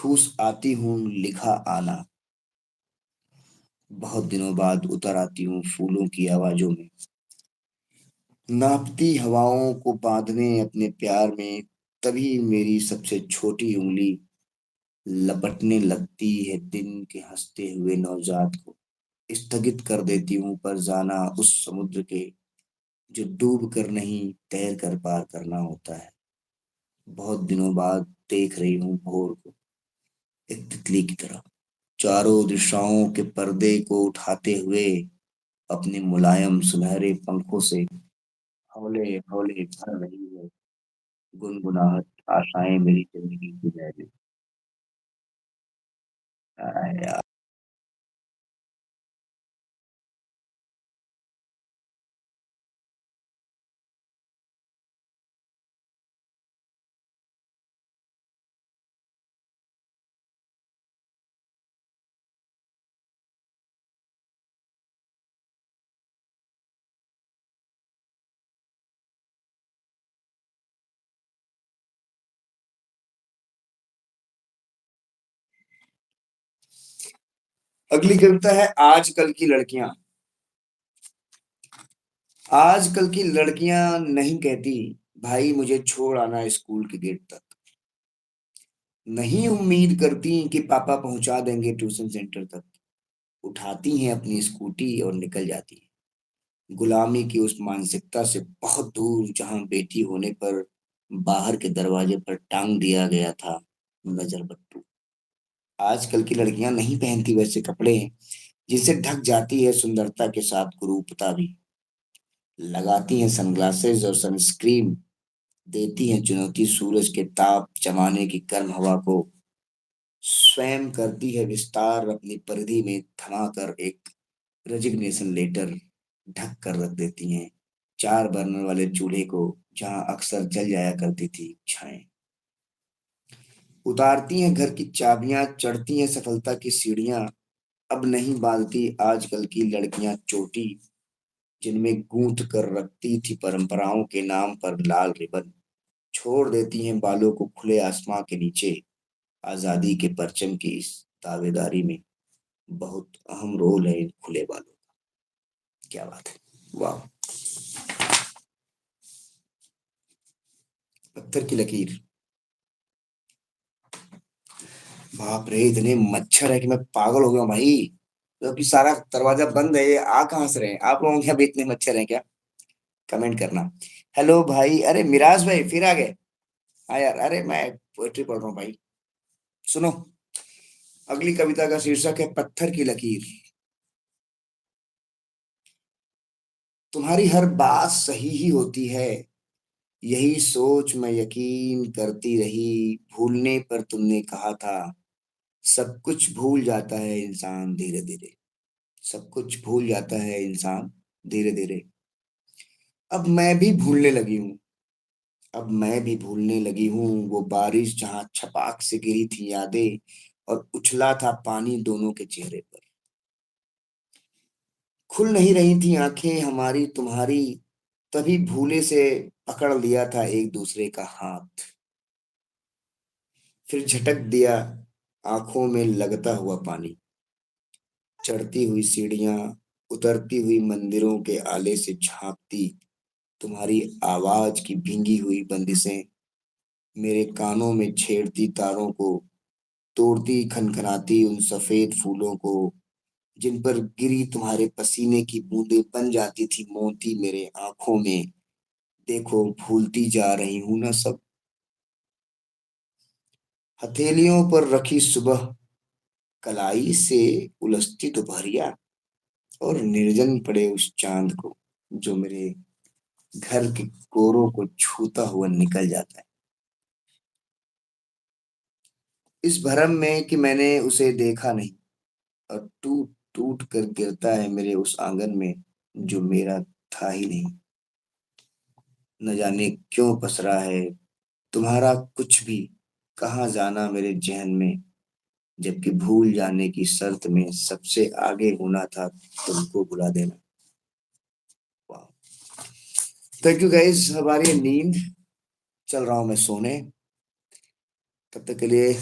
ठूस आती हूँ लिखा आना। बहुत दिनों बाद उतर आती हूँ फूलों की आवाजों में। नापती हवाओं को बांधने अपने प्यार में। तभी मेरी सबसे छोटी उंगली लपटने लगती है दिन के हंसते हुए नवजात को। स्थगित कर देती हूँ पर जाना उस समुद्र के जो डूब कर नहीं तैर कर पार करना होता है। बहुत दिनों बाद देख रही हूँ भोर को, एक तितली की तरह, चारों दिशाओं के पर्दे को उठाते हुए अपने मुलायम सुनहरे पंखों से हौले हौले भर रही है गुनगुनाहट आशाएं मेरी जिंदगी की महफिल। यार, अगली कविता है आजकल की लड़कियां। आजकल की लड़कियां नहीं कहती भाई मुझे छोड़ आना स्कूल के गेट तक। नहीं उम्मीद करती कि पापा पहुंचा देंगे ट्यूशन सेंटर तक। उठाती हैं अपनी स्कूटी और निकल जाती हैं गुलामी की उस मानसिकता से बहुत दूर जहां बेटी होने पर बाहर के दरवाजे पर टांग दिया गया था नजर बट्टू। आजकल की लड़कियां नहीं पहनती वैसे कपड़े जिनसे ढक जाती है सुंदरता के साथ कुरूपता भी। लगाती हैं सनग्लासेस और सनस्क्रीन। देती हैं चुनौती सूरज के ताप जमाने की गर्म हवा को। स्वयं करती है विस्तार अपनी परिधि में थमाकर एक रेजिग्नेशन लेटर ढक कर रख देती हैं चार बर्नर वाले चूल्हे को जहां अक्सर जल जाया करती थी छाएं। उतारती हैं घर की चाबियां, चढ़ती हैं सफलता की सीढ़ियां। अब नहीं बांधती आजकल की लड़कियां चोटी जिनमें गूंथ कर रखती थी परंपराओं के नाम पर लाल रिबन। छोड़ देती हैं बालों को खुले आसमां के नीचे। आजादी के परचम की इस दावेदारी में बहुत अहम रोल है इन खुले बालों का। क्या बात है, वाह। पत्थर की लकीर। बाप रे, इतने मच्छर है कि मैं पागल हो गया हूँ भाई। क्योंकि सारा दरवाजा बंद है, ये आ कहाँ से रहे हैं? आप लोगों के यहाँ भी इतने मच्छर हैं क्या? कमेंट करना। हेलो भाई, अरे मिराज भाई फिर आ गए। हाँ यार, अरे मैं पोएट्री पढ़ रहा हूँ भाई। सुनो, अगली कविता का शीर्षक है पत्थर की लकीर। तुम्हारी हर बात सही ही होती है, यही सोच मैं यकीन करती रही। भूलने पर तुमने कहा था सब कुछ भूल जाता है इंसान धीरे धीरे। सब कुछ भूल जाता है इंसान धीरे धीरे। अब मैं भी भूलने लगी हूँ। अब मैं भी भूलने लगी हूँ वो बारिश जहाँ छपाक से गिरी थी यादें और उछला था पानी दोनों के चेहरे पर। खुल नहीं रही थी आंखें हमारी तुम्हारी, तभी भूले से पकड़ लिया था एक दूसरे का हाथ। फिर झटक दिया आंखों में लगता हुआ पानी। चढ़ती हुई सीढ़ियां, उतरती हुई मंदिरों के आले से झांकती तुम्हारी आवाज की भींगी हुई बंदिशें मेरे कानों में छेड़ती तारों को, तोड़ती खनखनाती उन सफेद फूलों को जिन पर गिरी तुम्हारे पसीने की बूंदें बन जाती थी मोती मेरे आंखों में। देखो भूलती जा रही हूं ना सब। हथेलियों पर रखी सुबह, कलाई से उलझती दोपहरिया और निर्जन पड़े उस चांद को जो मेरे घर के कोरों को छूता हुआ निकल जाता है। इस भरम में कि मैंने उसे देखा नहीं और टूट टूट कर गिरता है मेरे उस आंगन में जो मेरा था ही नहीं। न जाने क्यों पसरा है तुम्हारा कुछ भी, कहाँ जाना मेरे जहन में, जबकि भूल जाने की शर्त में सबसे आगे होना था तुमको भुला देना। थैंक यू गाइस, हमारी नींद, चल रहा हूं मैं सोने। तब तक के लिए